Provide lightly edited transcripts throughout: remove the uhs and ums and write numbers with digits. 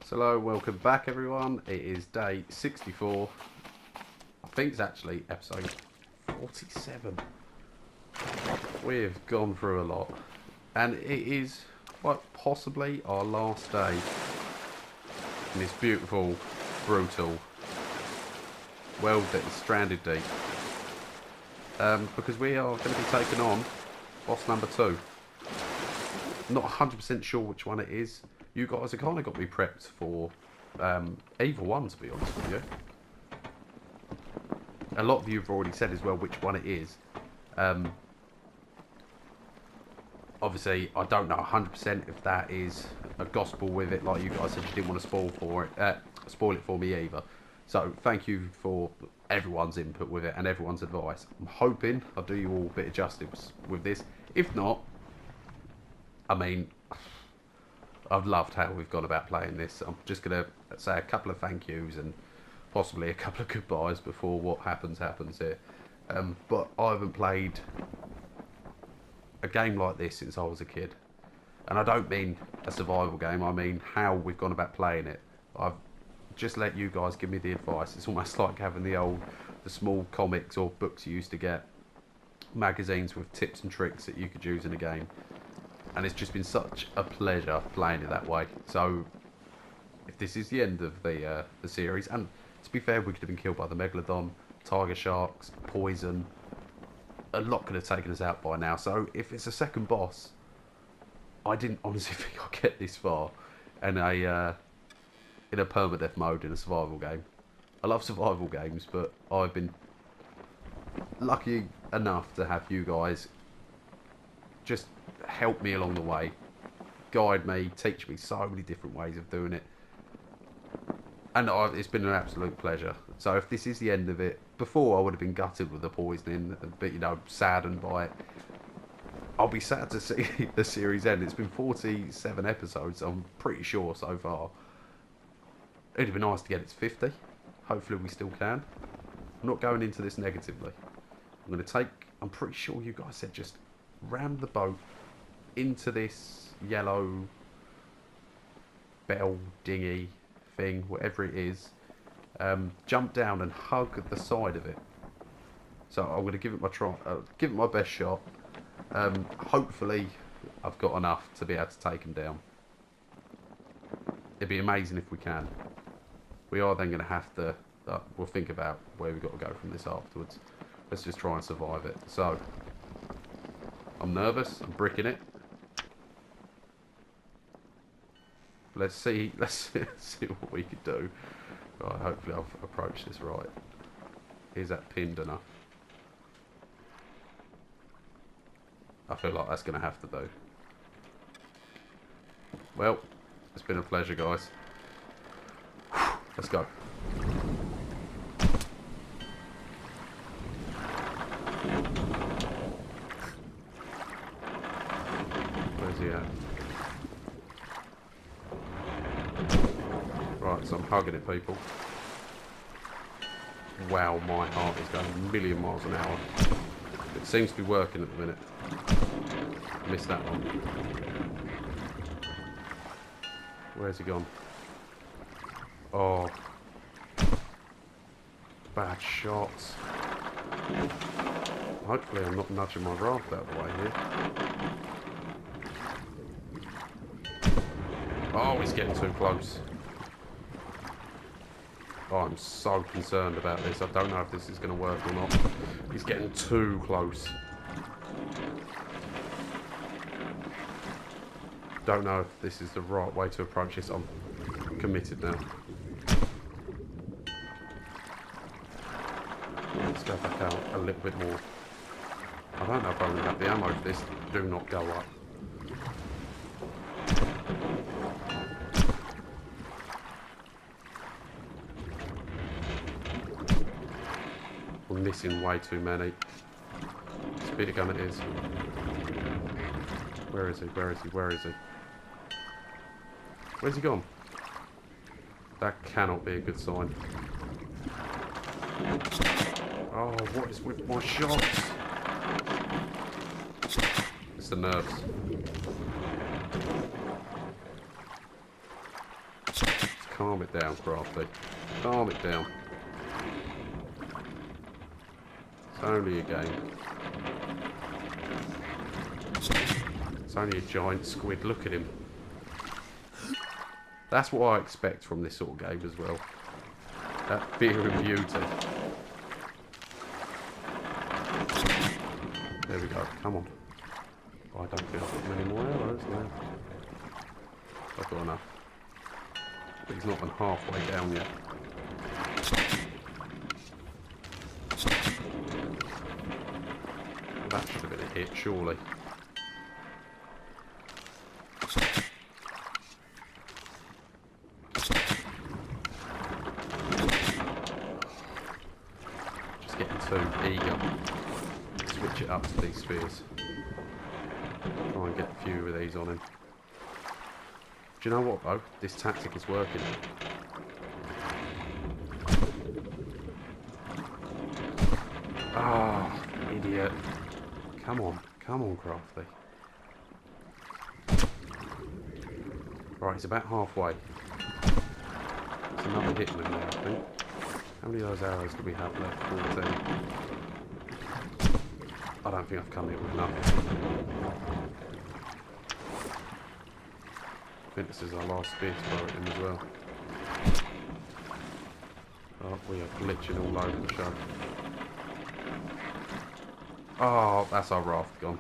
So hello, welcome back everyone. It is day 64. I think it's actually episode 47. We've gone through a lot. And it is quite possibly our last day in this beautiful, brutal world that is stranded deep. Because we are going to be taking on boss number 2. Not 100% sure which one it is. You guys have kind of got me prepped for either one, to be honest with you. A lot of you have already said as well which one it is. Obviously, I don't know 100% if that is a gospel with it, like you guys said you didn't want to spoil it for me either. So thank you for everyone's input with it and everyone's advice. I'm hoping I'll do you all a bit of justice with this. If not, I mean, I've loved how we've gone about playing this. I'm just going to say a couple of thank yous and possibly a couple of goodbyes before what happens here. But I haven't played a game like this since I was a kid. And I don't mean a survival game, I mean how we've gone about playing it. I've just let you guys give me the advice. It's almost like having the small comics or books you used to get, magazines with tips and tricks that you could use in a game. And it's just been such a pleasure playing it that way. So, if this is the end of the series, and to be fair, we could have been killed by the Megalodon, tiger sharks, poison. A lot could have taken us out by now. So, if it's a second boss, I didn't honestly think I'd get this far in a permadeath mode in a survival game. I love survival games, but I've been lucky enough to have you guys just help me along the way, guide me, teach me so many different ways of doing it, and it's been an absolute pleasure. So if this is the end of it, before I would have been gutted with the poisoning, but saddened by it. I'll be sad to see the series end. It's been 47 episodes, I'm pretty sure so far. It'd be nice to get it to 50. Hopefully we still can. I'm not going into this negatively. I'm pretty sure you guys said just ram the boat into this yellow bell dinghy thing, whatever it is, jump down and hug the side of it. So I'm going to give it my best shot. Hopefully I've got enough to be able to take him down. It'd be amazing if we can. We are then going to have to, we'll think about where we've got to go from this afterwards. Let's just try and survive it. So I'm nervous, I'm bricking it. Let's see what we could do. Right, hopefully I've approached this right. Is that pinned enough? I feel like that's going to have to do. Well, it's been a pleasure, guys. Let's go. Where's he at? Right, so I'm hugging it, people. Wow, my heart is going a million miles an hour. It seems to be working at the minute. Missed that one. Where's he gone? Oh. Bad shots. Hopefully I'm not nudging my raft out of the way here. Oh, he's getting too close. Oh, I'm so concerned about this. I don't know if this is going to work or not. He's getting too close. Don't know if this is the right way to approach this. I'm committed now. Let's go back out a little bit more. I don't know if I'm going to have the ammo for this. Do not go up. We're missing way too many. Speed gun it is. Where is he? Where is he? Where is he? Where's he gone? That cannot be a good sign. Oh, what is with my shots? It's the nerves. Calm it down, Crafty. Calm it down. It's only a game. It's only a giant squid. Look at him. That's what I expect from this sort of game as well. That fear and beauty. There we go. Come on. Oh, I don't think I've got many more arrows now. I've got enough. But he's not even halfway down yet. Well, that should have been a hit, surely. Just getting too eager. Switch it up to these spears. Try and get a few of these on him. Do you know what though? This tactic is working. Ah, oh, idiot. Come on, Crafty. Right, he's about halfway. It's another hitman there, I think. How many of those arrows do we have left? 14. I don't think I've come here with enough. I think this is our last spear to throw at him as well. Oh, we are glitching all over the show. Oh, that's our raft gone.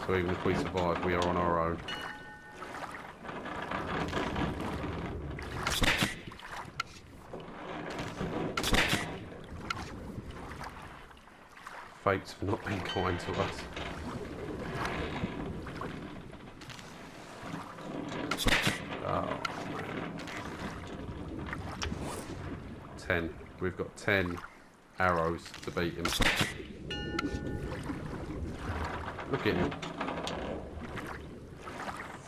So even if we survive, we are on our own. Fates have not been kind to us. Oh, man. 10. We've got 10 arrows to beat him. Look at him.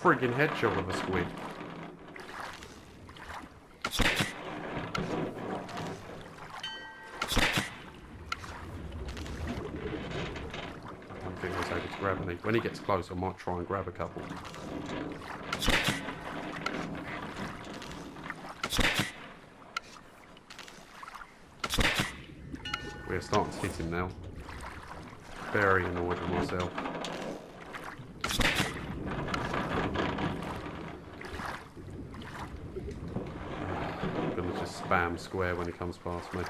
Friggin' headshot of a squid. Grab any. When he gets close, I might try and grab a couple. We're starting to hit him now. Very annoyed with myself. I'm gonna just spam square when he comes past me.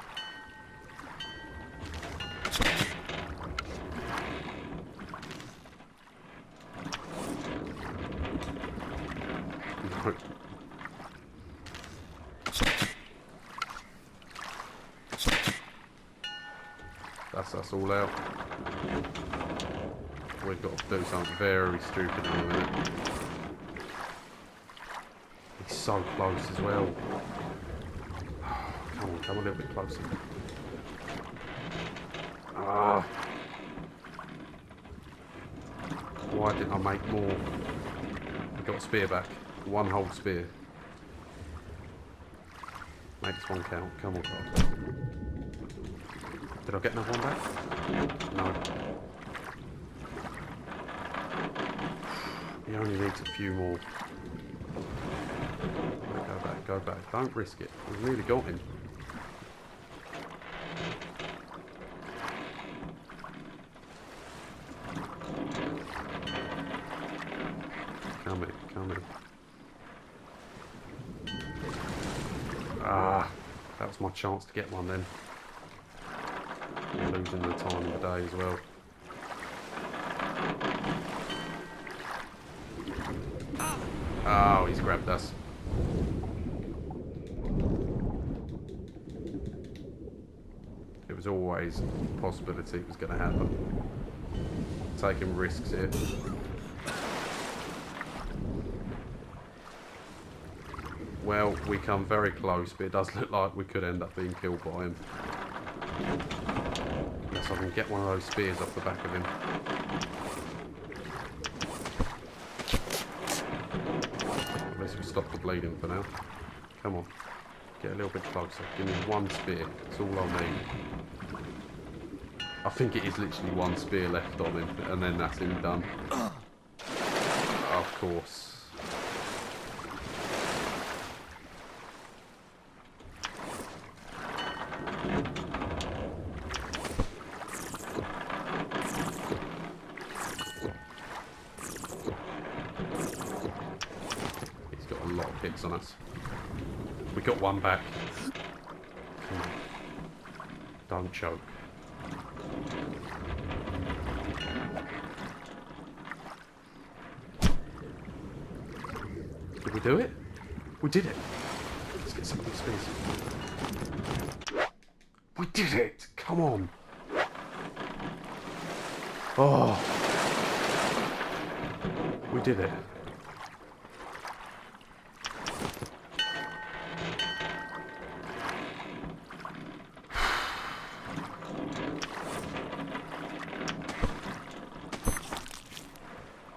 That's us all out. We've got to do something very stupid in a minute. He's so close as well. Come a little bit closer. Ah! Why didn't I make more? I got a spear back. One whole spear. Make this one count. Come on, guys. Did I get another one back? No. He only needs a few more. Go back, go back. Don't risk it. We've nearly got him. Come in, come in. Ah, that was my chance to get one then. We're losing the time of the day as well. Oh, he's grabbed us. It was always a possibility it was going to happen. Taking risks here. Well, we come very close, but it does look like we could end up being killed by him. Unless I can get one of those spears off the back of him. At least we stop the bleeding for now. Come on. Get a little bit closer. Give me one spear. That's all I need. I think it is literally one spear left on him, and then that's him done. of course. He's got a lot of hits on us. We got one back. Come on. Don't choke. Did we do it? We did it. Let's get some of these spears. We did it! Come on. Oh. We did it.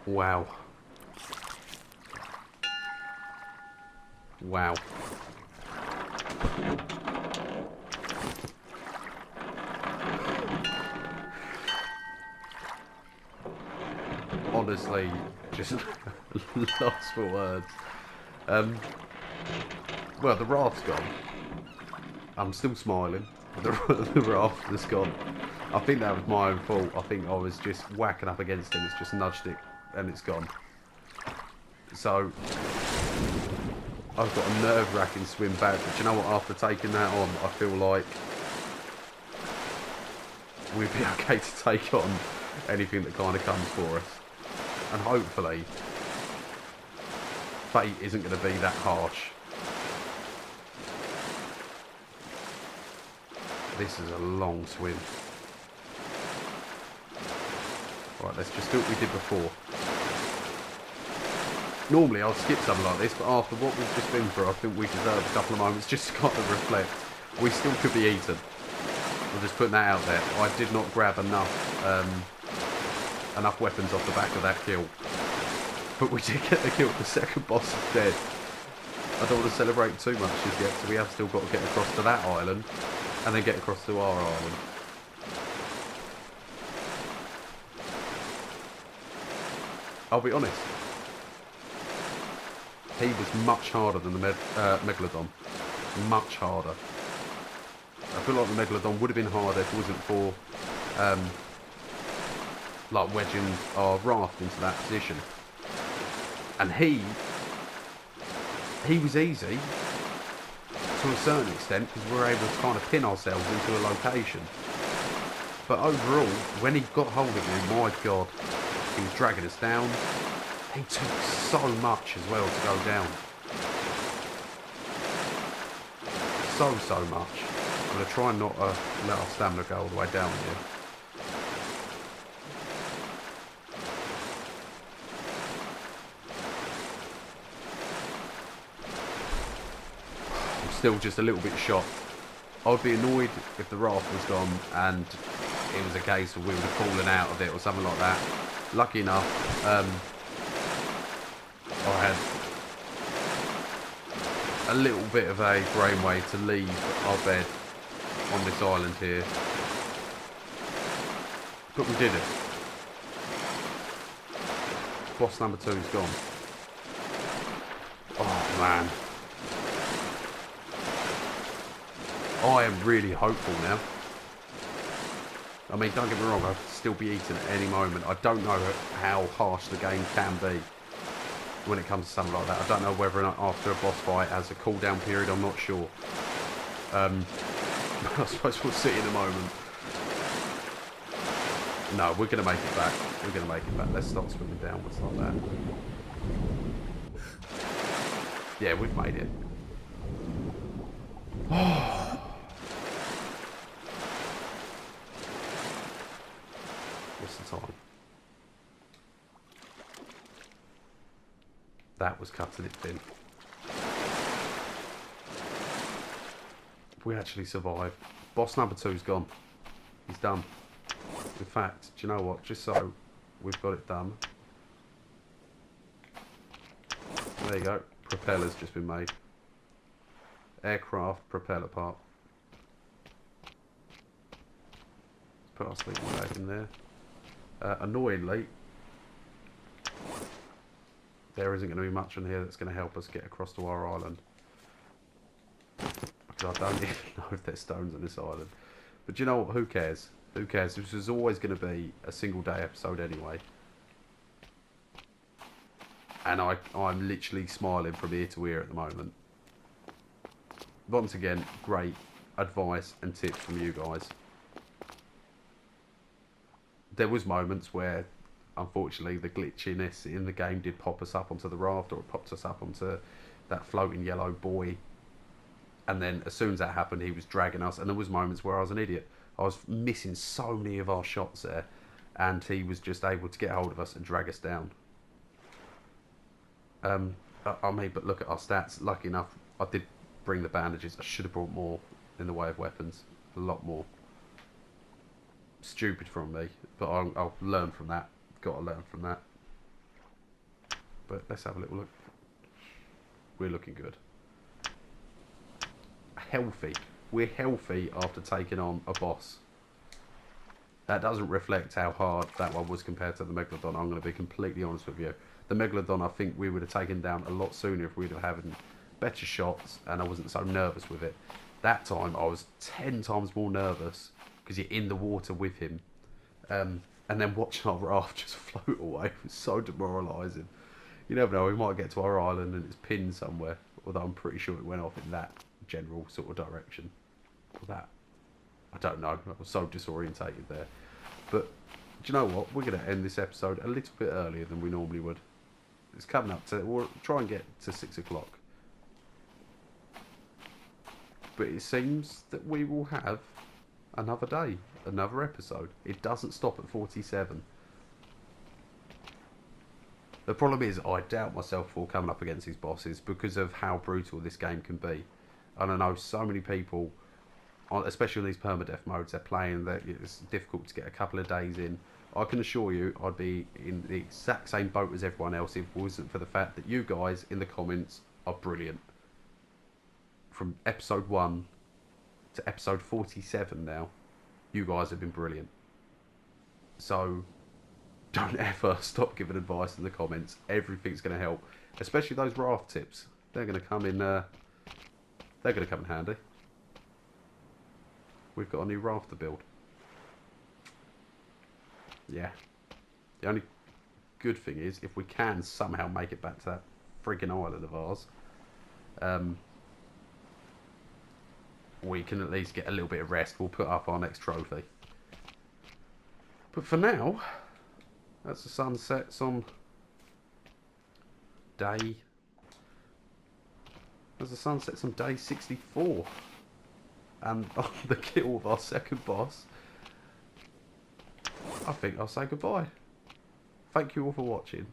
Wow. Wow. Honestly, just lost for words. Well, the raft's gone. I'm still smiling. The raft has gone. I think that was my own fault. I think I was just whacking up against it. It's just nudged it and it's gone. So I've got a nerve-wracking swim back. But you know what? After taking that on, I feel like we'd be okay to take on anything that kind of comes for us. And hopefully, fate isn't going to be that harsh. This is a long swim. Right, let's just do what we did before. Normally I'd skip something like this, but after what we've just been through, I think we deserve a couple of moments just to kind of reflect. We still could be eaten. I'm just putting that out there. I did not grab enough weapons off the back of that kill. But we did get the kill. The second boss is dead. I don't want to celebrate too much just yet, so we have still got to get across to that island and then get across to our island. I'll be honest. He was much harder than the Megalodon. Much harder. I feel like the Megalodon would have been harder if it wasn't for like wedging our raft into that position. And he was easy to a certain extent because we were able to kind of pin ourselves into a location. But overall, when he got hold of you, my God, he was dragging us down. He took so much as well to go down. So much. I'm going to try and not let our stamina go all the way down here. I'm still just a little bit shocked. I'd be annoyed if the raft was gone and it was a case of we would have fallen out of it or something like that. Lucky enough, I had a little bit of a brainwave to leave our bed on this island here. But we did it. Boss number 2 is gone. Oh man. I am really hopeful now. I mean, don't get me wrong, I could still be eaten at any moment. I don't know how harsh the game can be when it comes to something like that. I don't know whether or not after a boss fight has a cooldown period, I'm not sure. I suppose we'll see in a moment. No, we're going to make it back. We're going to make it back. Let's start swimming downwards like that. Yeah, we've made it. What's the time? That was cutting it thin. We actually survived. Boss number 2's gone. He's done. In fact, do you know what? Just so we've got it done. There you go. Propeller's just been made. Aircraft propeller part. Let's put our sleeping bag in there. Annoyingly, there isn't going to be much on here that's going to help us get across to our island. Because I don't even know if there's stones on this island. But you know what? Who cares? Who cares? This is always going to be a single day episode anyway. And I'm literally smiling from ear to ear at the moment. Once again, great advice and tips from you guys. There was moments where, unfortunately, the glitchiness in the game did pop us up onto the raft, or it popped us up onto that floating yellow buoy. And then as soon as that happened, he was dragging us. And there was moments where I was an idiot. I was missing so many of our shots there. And he was just able to get hold of us and drag us down. I mean, but look at our stats. Lucky enough, I did bring the bandages. I should have brought more in the way of weapons. A lot more. Stupid from me. But I'll learn from that. Got to learn from that. But let's have a little look. We're looking good. Healthy. We're healthy after taking on a boss. That doesn't reflect how hard that one was compared to the Megalodon. I'm going to be completely honest with you. The Megalodon, I think we would have taken down a lot sooner if we'd have had better shots and I wasn't so nervous with it. That time I was 10 times more nervous because you're in the water with him. And then watching our raft just float away was so demoralising. You never know, we might get to our island and it's pinned somewhere. Although I'm pretty sure it went off in that general sort of direction. Or that. I don't know. I was so disorientated there. But do you know what? We're going to end this episode a little bit earlier than we normally would. It's coming up to... We'll try and get to 6 o'clock. But it seems that we will have another day. Another episode. It doesn't stop at 47. The problem is I doubt myself for coming up against these bosses because of how brutal this game can be. And I know so many people, especially in these permadeath modes, they're playing that it's difficult to get a couple of days in. I can assure you I'd be in the exact same boat as everyone else if it wasn't for the fact that you guys in the comments are brilliant. From episode 1 to episode 47 now, you guys have been brilliant. So don't ever stop giving advice in the comments. Everything's going to help, especially those raft tips. They're going to come in. They're going to come in handy. We've got a new raft to build. Yeah. The only good thing is if we can somehow make it back to that friggin' island of ours, we can at least get a little bit of rest. We'll put up our next trophy. But for now, that's the sunsets on day... As the sunsets on day 64. And on the kill of our second boss, I think I'll say goodbye. Thank you all for watching.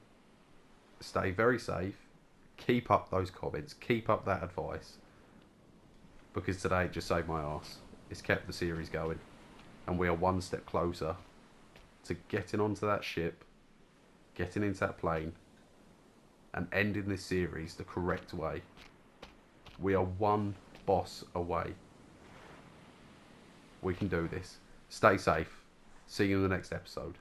Stay very safe. Keep up those comments. Keep up that advice. Because today it just saved my arse. It's kept the series going. And we are one step closer to getting onto that ship, getting into that plane, and ending this series the correct way. We are one boss away. We can do this. Stay safe. See you in the next episode.